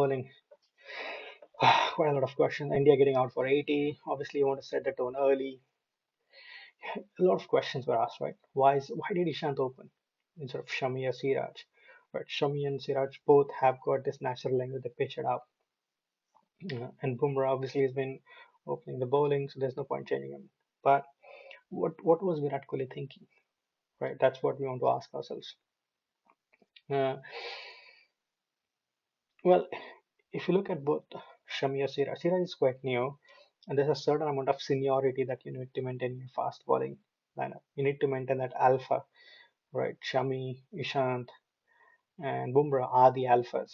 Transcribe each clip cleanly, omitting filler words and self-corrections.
Bowling. Quite a lot of questions. India getting out for 80. Obviously, you want to set the tone early. A lot of questions were asked, right? Why did Ishant open instead of Shami or Siraj? Right, Shami and Siraj both have got this natural length with the pitch it up. And Bumrah obviously has been opening the bowling, so there's no point changing him. But what was Virat Kohli thinking? Right, that's what we want to ask ourselves. Uh, well, if you look at both Shami or Siraj is quite new, and there's a certain amount of seniority that you need to maintain in your fast bowling lineup. You need to maintain that alpha, right? Shami, Ishant, and Bumrah are the alphas,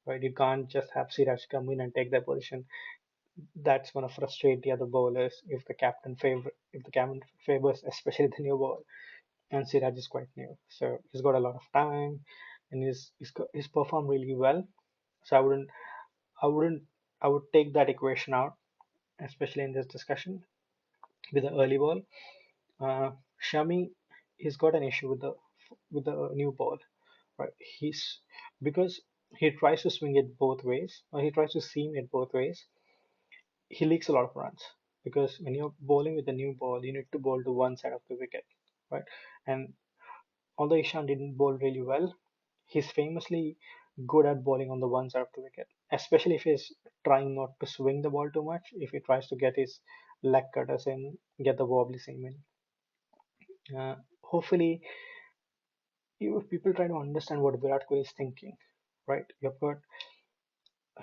right? You can't just have Siraj come in and take that position. That's going to frustrate the other bowlers if the captain favors, especially the new ball. And Siraj is quite new, so he's got a lot of time, and he's performed really well. So I wouldn't, I would take that equation out, especially in this discussion with the early ball. Shami, he's got an issue with the new ball, right? He's because he tries to swing it both ways, or he tries to seam it both ways. He leaks a lot of runs because when you're bowling with a new ball, you need to bowl to one side of the wicket, right? And although Ishan didn't bowl really well, he's famously good at bowling on the one side of the wicket, especially if he's trying not to swing the ball too much. If he tries to get his leg cutters in, get the wobbly seam in. Hopefully, if people try to understand what Virat Kohli is thinking, right? You've got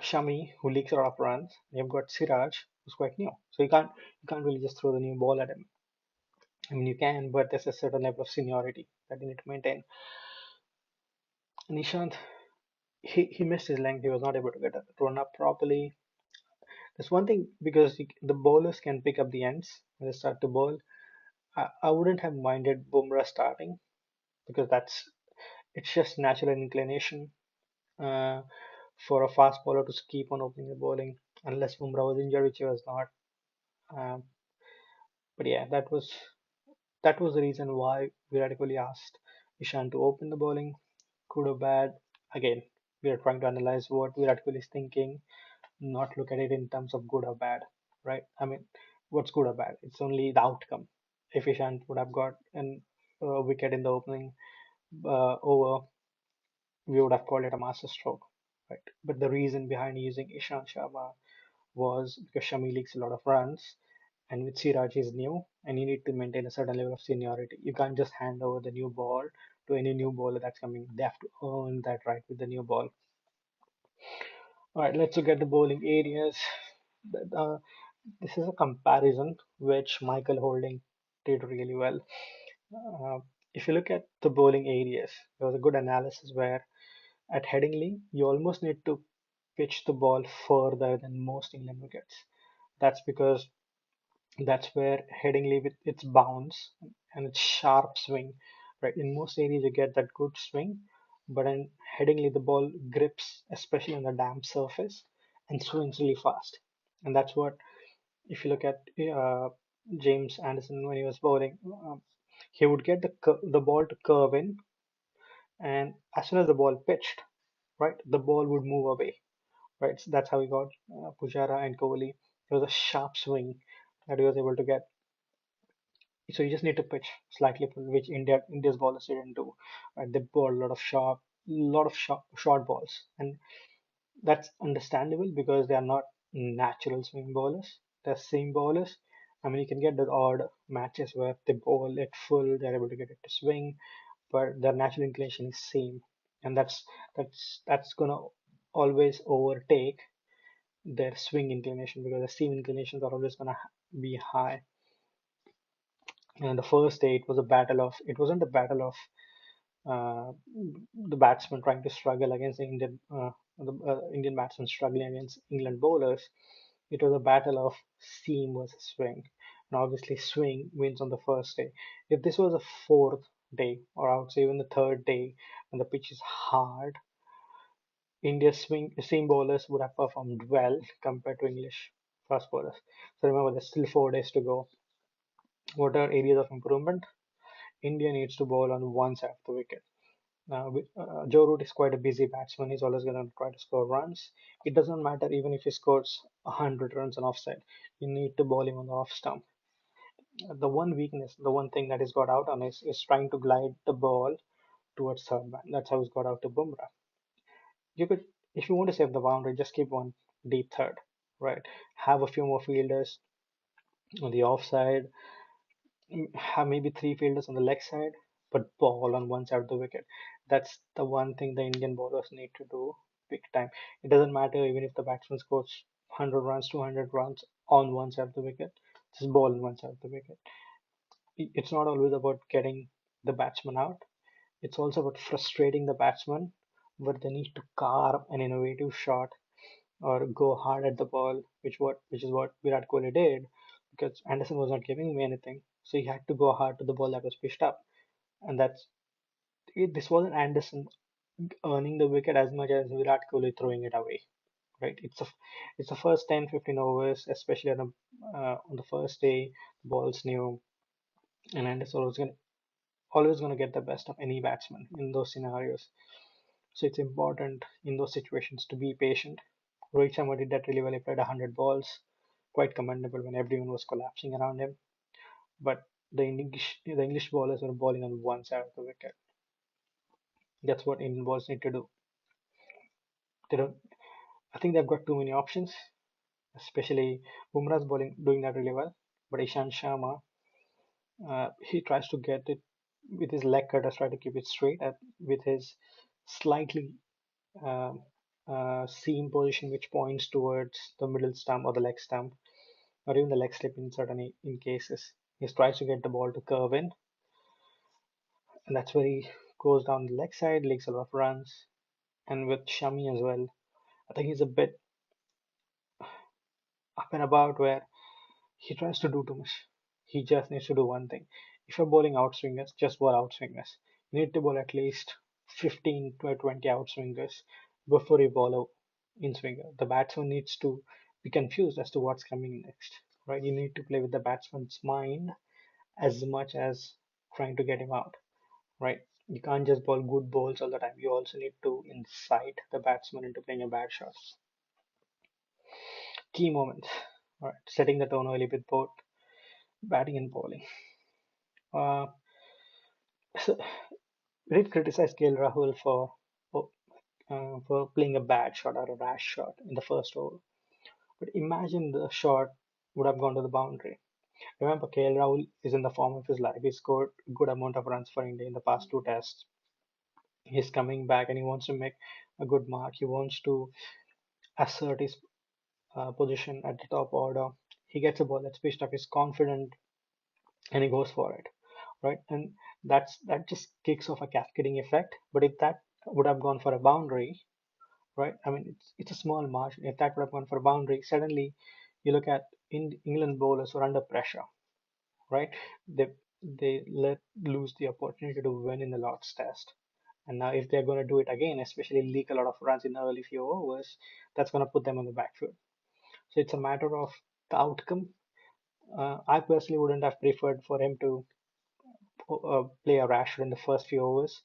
Shami who leaks a lot of runs. You've got Siraj who's quite new, so you can't really just throw the new ball at him. I mean, you can, but there's a certain level of seniority that you need to maintain. And Nishant, he missed his length. He was not able to get a run up properly. There's one thing because the bowlers can pick up the ends when they start to bowl. I wouldn't have minded Bumrah starting because it's just natural inclination uh, for a fast bowler to keep on opening the bowling unless Bumrah was injured, which he was not. Um, but yeah, that was the reason why Virat Kohli asked Ishan to open the bowling. Good or bad? Again, we are trying to analyze what Virat Kohli is thinking, not look at it in terms of good or bad, right? I mean, what's good or bad? It's only the outcome. If Ishant would have got an wicket in the opening over, we would have called it a master stroke, right? But the reason behind using Ishant Sharma was because Shami leaks a lot of runs, and with Siraj is new, and you need to maintain a certain level of seniority. You can't just hand over the new ball to any new bowler that's coming. They have to earn that right with the new ball. All right, let's look at the bowling areas. Uh, this is a comparison which Michael Holding did really well. Uh, if you look at the bowling areas, there was a good analysis where at Headingley, you almost need to pitch the ball further than most England wickets. That's because that's where Headingley with its bounce and its sharp swing, right? In most areas, you get that good swing, but in Headingley, the ball grips, especially on the damp surface, and swings really fast. And that's what, if you look at James Anderson when he was bowling, he would get the ball to curve in, and as soon as the ball pitched, right, the ball would move away, right? So that's how he got Pujara and Kohli. It was a sharp swing that he was able to get. So you just need to pitch slightly, which India's bowlers didn't do. Right? They bowl a lot of short balls, and that's understandable because they are not natural swing bowlers. They're seam bowlers. I mean, you can get the odd matches where they bowl it full, they're able to get it to swing, but their natural inclination is seam, and that's gonna always overtake their swing inclination because the seam inclinations are always gonna be high. And the first day, it wasn't a battle of uh, the batsmen trying to struggle against the Indian batsmen struggling against England bowlers. It was a battle of seam versus swing. And obviously, swing wins on the first day. If this was a fourth day, or I would say even the third day, and the pitch is hard, India's seam bowlers would have performed well compared to English fast bowlers. So remember, there's still 4 days to go. What are areas of improvement? India needs to bowl on one side of the wicket. Joe Root is quite a busy batsman. He's always going to try to score runs. It doesn't matter even if he scores 100 runs on offside. You need to bowl him on the off stump. The one weakness, the one thing that he's got out on is trying to glide the ball towards third man. That's how he's got out to Bumrah. You could, if you want to save the boundary, just keep one deep third, right? Have a few more fielders on the offside, have maybe three fielders on the leg side, but ball on one side of the wicket. That's the one thing the Indian bowlers need to do big time. It doesn't matter even if the batsman scores 100 runs, 200 runs on one side of the wicket, just ball on one side of the wicket. It's not always about getting the batsman out, it's also about frustrating the batsman where they need to carve an innovative shot or go hard at the ball, which is what Virat Kohli did because Anderson was not giving me anything. So he had to go hard to the ball that was pitched up. And this wasn't Anderson earning the wicket as much as Virat Kohli throwing it away. Right? It's the first 10, 15 overs, especially on the first day, the ball's new, and Anderson was always going to get the best of any batsman in those scenarios. So it's important in those situations to be patient. Rohit Sharma did that really well. He played 100 balls, quite commendable when everyone was collapsing around him. But the English bowlers were bowling on one side of the wicket. That's what Indian bowlers need to do. They don't. I think they've got too many options, especially Bumrah's bowling doing that really well. But Ishant Sharma, he tries to get it with his leg cutters, try to keep it straight. With his slightly um, seam position, which points towards the middle stump or the leg stump, or even the leg slip in certain in cases. He tries to get the ball to curve in, and that's where he goes down the leg side, leaks a lot of runs. And with Shami as well, I think he's a bit up and about where he tries to do too much. He just needs to do one thing. If you're bowling outswingers, just bowl outswingers. You need to bowl at least 15 to 20 outswingers before you bowl a in swinger. The batsman needs to be confused as to what's coming next, right? You need to play with the batsman's mind as much as trying to get him out, right? You can't just bowl good balls all the time. You also need to incite the batsman into playing a bad shot. Key moments, all right? Setting the tone early with both batting and bowling. Uh, so we did criticize KL Rahul for playing a bad shot or a rash shot in the first over. But imagine the shot would have gone to the boundary. Remember, KL Rahul is in the form of his life. He scored a good amount of runs for India in the past two tests. He's coming back and he wants to make a good mark. He wants to assert his position at the top order. He gets a ball that's pitched up. He's confident and he goes for it, right? And that just kicks off a cascading effect. But if that would have gone for a boundary, right? I mean, it's a small margin. If that would have gone for a boundary, suddenly you look at England bowlers who are under pressure, right? They they let lose the opportunity to win in the Lord's Test. And now if they're going to do it again, especially leak a lot of runs in the early few overs, that's going to put them on the back foot. So it's a matter of the outcome. I personally wouldn't have preferred for him to play a rash in the first few overs,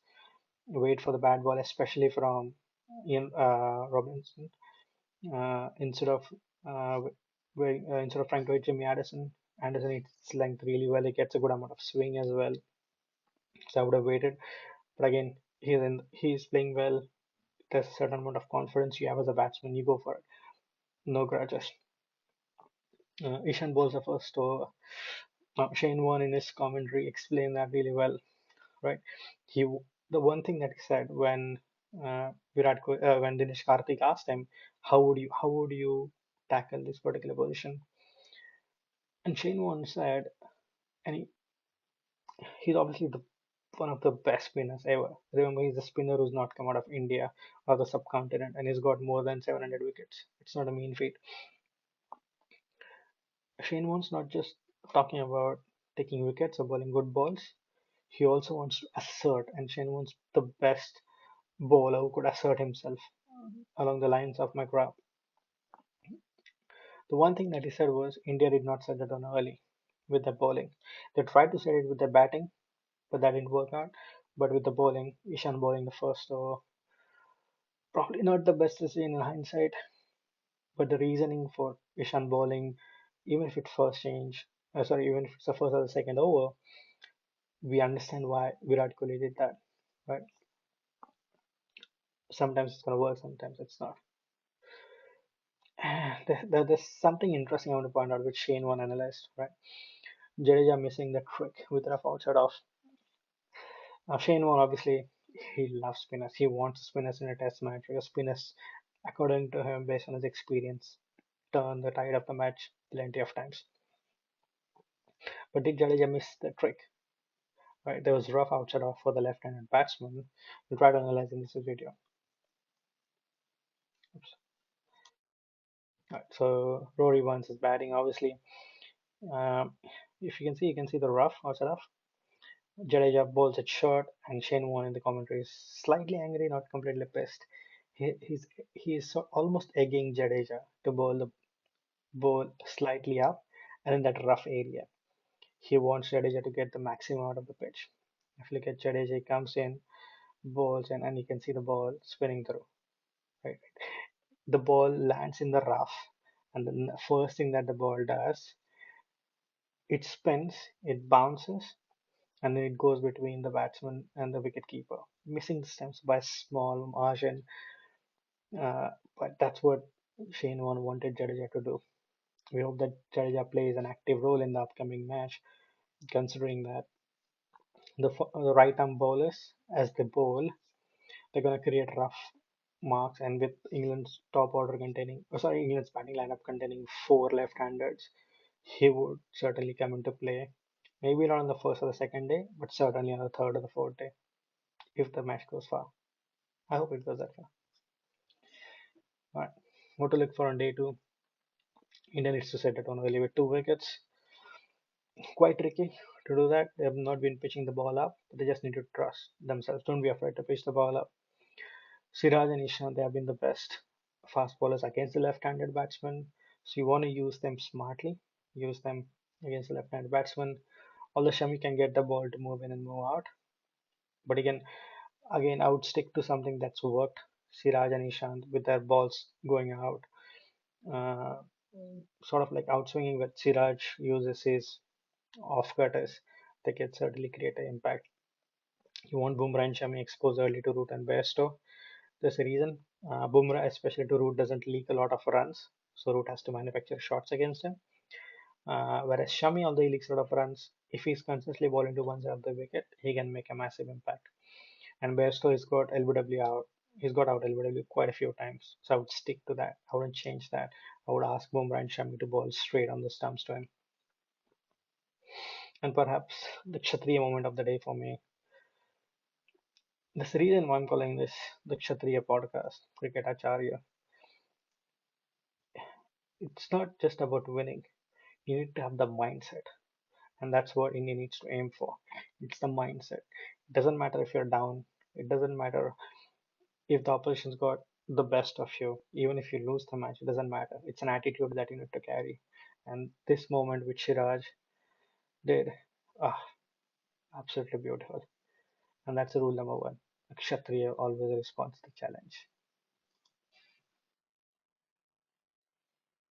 wait for the bad ball, especially from Ian Robinson, instead of instead of trying to hit Jimmy Addison. Anderson hits length really well. He gets a good amount of swing as well. So I would have waited. But again, he's playing well. There's a certain amount of confidence you have as a batsman. You go for it. No grudges. Ishan bowls the first over. Shane Warne in his commentary explained that really well, right? He the one thing that he said when when Dinesh Karthik asked him how would you tackle this particular position, and Shane Warne said, and he's obviously the one of the best spinners ever. Remember, he's a spinner who's not come out of India or the subcontinent, and he's got more than 700 wickets. It's not a mean feat. Shane Warne's not just talking about taking wickets or bowling good balls. He also wants to assert, and Shane Warne's the best bowler who could assert himself along the lines of McGrath. The one thing that he said was India did not set the tone early with their bowling. They tried to set it with their batting, but that didn't work out. But with the bowling, Ishan bowling the first over, probably not the best decision in hindsight. But the reasoning for Ishan bowling, even if it's first change, even if it's the first or the second over, we understand why Virat Kohli did that, right? Sometimes it's gonna work, sometimes it's not. There's something interesting I want to point out, which Shane one analyzed, right? Jadeja missing the trick with rough outside off. Shane one obviously he loves spinners. He wants spinners in a test match because spinners, according to him, based on his experience, turn the tide of the match plenty of times. But did Jadeja miss the trick? Right, there was rough outside off for the left-handed batsman. We'll try to analyze in this video. Oops. Right, so Rory Burns is batting. Obviously, um, if you can see the rough outside off. Jadeja bowls it short, and Shane Warne in the commentary is slightly angry, not completely pissed. He's almost egging Jadeja to bowl the ball slightly up and in that rough area. He wants Jadeja to get the maximum out of the pitch. If you look at Jadeja, he comes in, bowls, and you can see the ball spinning through. Right, the ball lands in the rough, and the first thing that the ball does, it spins, it bounces, and then it goes between the batsman and the wicket keeper, missing the stumps by a small margin. Uh, but that's what Shane Warne wanted Jadeja to do. We hope that Jadeja plays an active role in the upcoming match, considering that the right arm bowlers, as they bowl, they're going to create rough marks, and with England's top order containing, England's batting lineup containing four left-handers, he would certainly come into play. Maybe not on the first or the second day, but certainly on the third or the fourth day, if the match goes far. I hope it goes that far. All right. What to look for on day two? India needs to set the tone early with two wickets. Quite tricky to do that. They have not been pitching the ball up, but they just need to trust themselves. Don't be afraid to pitch the ball up. Siraj and Ishant, they have been the best fast bowlers against the left-handed batsmen. So you want to use them smartly. Use them against the left-handed batsman. Although Shami can get the ball to move in and move out, but again, I would stick to something that's worked. Siraj and Ishant with their balls going out, uh, sort of like outswinging with Siraj uses his off cutters. They can certainly create an impact. You want Bumrah and Shami exposed early to Root and Bairstow. There's a reason. Bumrah, especially to Root, doesn't leak a lot of runs, so Root has to manufacture shots against him. Whereas Shami, although he leaks a lot of runs, if he's consistently bowling to one side of the wicket, he can make a massive impact. And Bairstow has got LBW out. He's got out LBW quite a few times, so I would stick to that. I wouldn't change that. I would ask Bumrah and Shami to bowl straight on the stumps to him. And perhaps the Kshatriya moment of the day for me. That's the reason why I'm calling this the Kshatriya podcast, Cricket Acharya. It's not just about winning. You need to have the mindset, and that's what India needs to aim for. It's the mindset. It doesn't matter if you're down. It doesn't matter if the opposition's got the best of you. Even if you lose the match, it doesn't matter. It's an attitude that you need to carry. And this moment which Shiraj did, ah, absolutely beautiful. And that's rule number one. A Kshatriya always responds to challenge.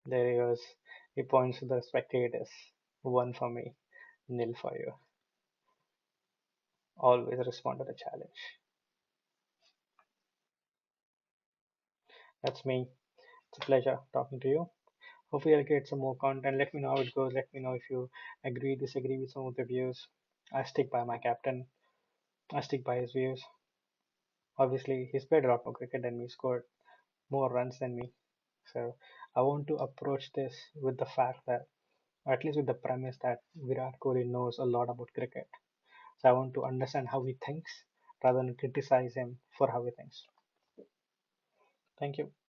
There he goes. He points to the spectators. One for me, nil for you. Always respond to the challenge. That's me. It's a pleasure talking to you. Hopefully, I'll create some more content. Let me know how it goes. Let me know if you agree, disagree with some of the views. I stick by my captain. I stick by his views. Obviously, he's played a lot more cricket than me, scored more runs than me. So I want to approach this with the fact that, or at least with the premise that Virat Kohli knows a lot about cricket. So I want to understand how he thinks rather than criticize him for how he thinks. Thank you.